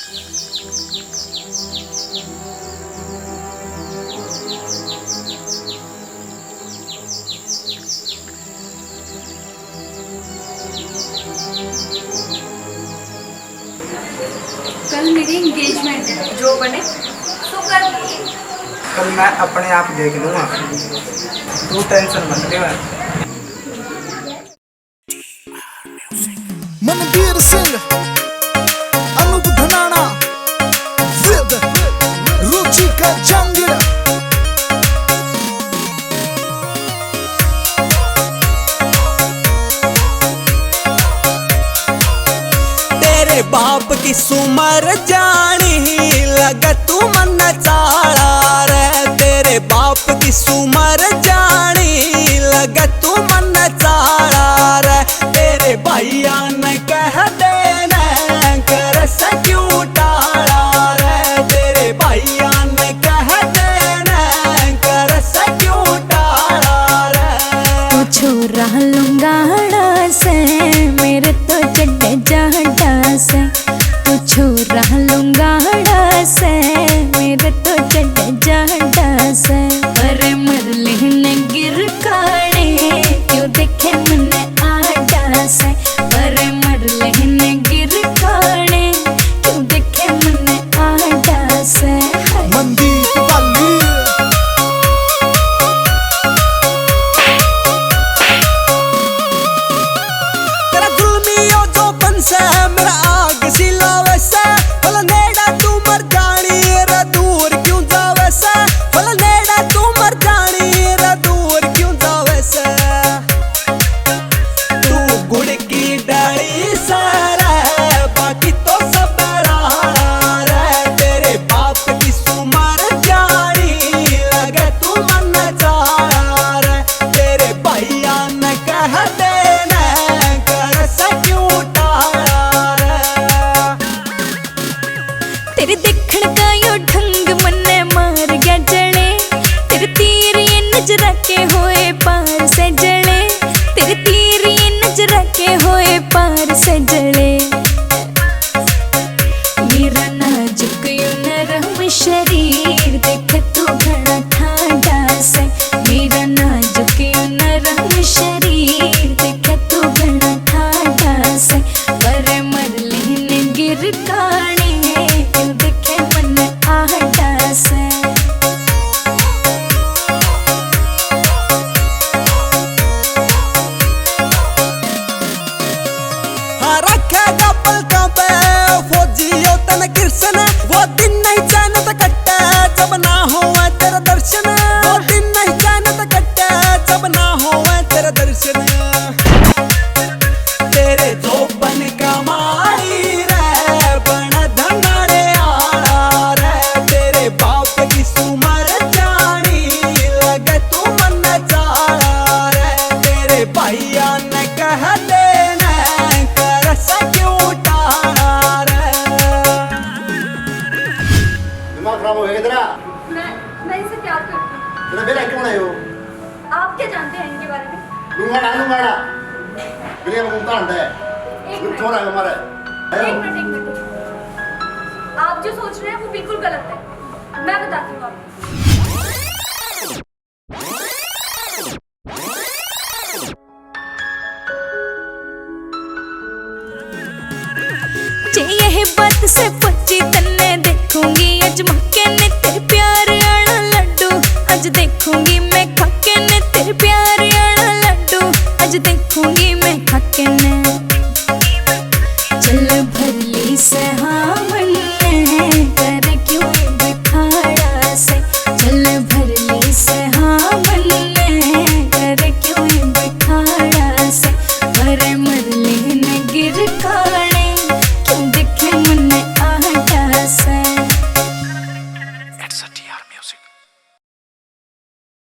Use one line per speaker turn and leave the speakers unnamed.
कल मेरी एंगेजमेंट है, जो बने सो कर लिए।
कल मैं अपने आप देख लूँगा, तू टेंशन मत ले।
मनवीर सिंह, अनूप धनाना, विद रुचिका जंगिर। तेरे बाप की सुमर जानी लगा तू मन चाला रे। तेरे बाप की सुमर जानी लगा तू मन चाला रे। तेरे भैया ने कह देना कर क्यों टाला रे। तेरे भैया ने कह देना कर क्यों टाला रे।
तू छोरा लुंगाड़ा से मेरे तो चढ़े जाड़ा से। तू छोरा लुंगाड़ा से मेरे तो चढ़े जाड़ा से। अरे मरले ने गिर काड़े क्यों देखे मने आड़ा से। अरे मरले ने गिर काड़े क्यों देखे मने आड़ा से।
मंदीप वाली तेरा गुलमियों जो बन से मेरा आग सिला वैसे। फल नेड़ा तू मर जानी रे दूर क्यों जावे से। फल नेड़ा तू मर जानी रे दूर क्यों जावे से। तू गुड़ की डाली सारा बाकी तो सब राणा रे। तेरे बाप की सुमर जानी लगे तू मन चाला रे। तेरे भैया ने कह देना कर क्यों टाला रे।
तेरे देखण का यो ढंग मन्ने मार गया जड़े। तेरे तीर ये नजर के होए पार से जड़े। तेरे तीर ये नजर के होए पार से जड़े। मेरा नाजुक यो नरम शरीर देख तू घना ठाडा से। मेरा नाजुक यो नरम शरीर देख तू घना ठाडा से। पर मरले ने गिर काने क्यों देखे मन आड़ा से।
हाँ रखेगा पलकों पे फौजियों तन कृष्ण। वो दिन नहीं चैन तक कटे जब ना हो तेरा दर्शन। वो दिन नहीं चैन तक कटे जब ना हो तेरा दर्शन। तेरे जो बन कमाई रे बन धनारे आला रे। तेरे बाप की सुमर जानी लगे तू मन चाला रे। तेरे भैया ने कह देना कर क्यों टाला रे।
दिमाग खराब हो गया तेरा।
मैं इसे प्यार करती हूँ।
तेरा बेटा क्यों नहीं हो?
आप क्या जानते हैं इनके बारे में?
लूंगा बिलिया में घूमता है।
एक
लुक
मिनट
छोड़ा है हमारे।
एक मिनट एक मिनट। आप जो सोच रहे हैं वो बिल्कुल गलत है। मैं बताती हूँ आपको।
जे यह बात से पची तन्ने देखूंगी आज मक्के ने तेरे प्यार आना लड्डू। आज देखूंगी मैं